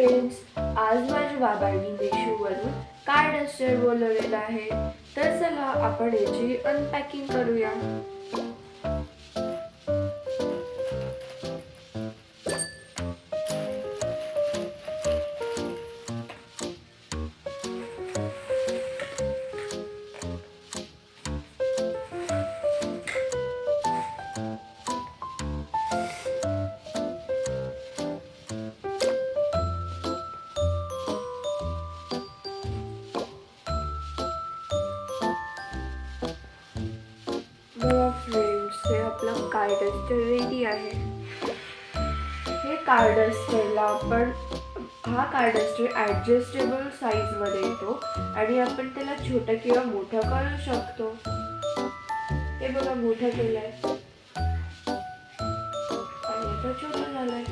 Friends, आज माझ्या बाबांनी मेशोवरून कार डस्टर बोलवलेलं आहे. तर चला आपण याची अनपॅकिंग करूया. बघा फ्रेंड्स, हे आपलं कार डस्टर रेडी आहे. हे कार डस्टरला आपण हा कार डस्टर ॲडजस्टेबल साईजमध्ये येतो आणि आपण त्याला छोटं किंवा मोठं करू शकतो. हे बघा मोठं केलंय आणि आता छोटं झालंय.